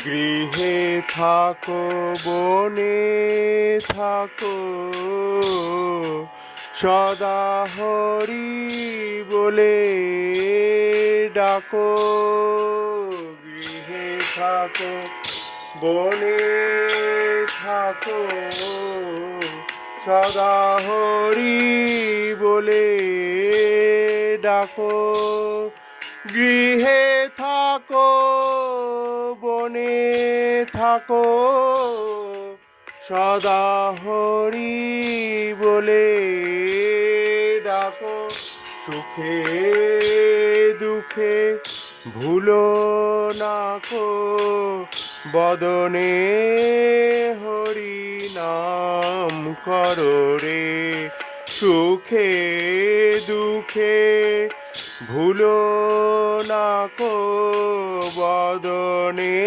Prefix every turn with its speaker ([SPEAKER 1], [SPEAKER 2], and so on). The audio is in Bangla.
[SPEAKER 1] গৃহে থাকো বনে থাকো, সদা হরি বলে ডাকো। গৃহে থাকো বনে থাকো, সদা হরি বলে ডাকো। গৃহে থাকো বনে থাকো, সদা হরি বলে ডাকো। সুখে দুঃখে ভুলো না কো, বদনে হরি নাম করো রে। সুখে দুঃখে ভুলো না কো, বদনে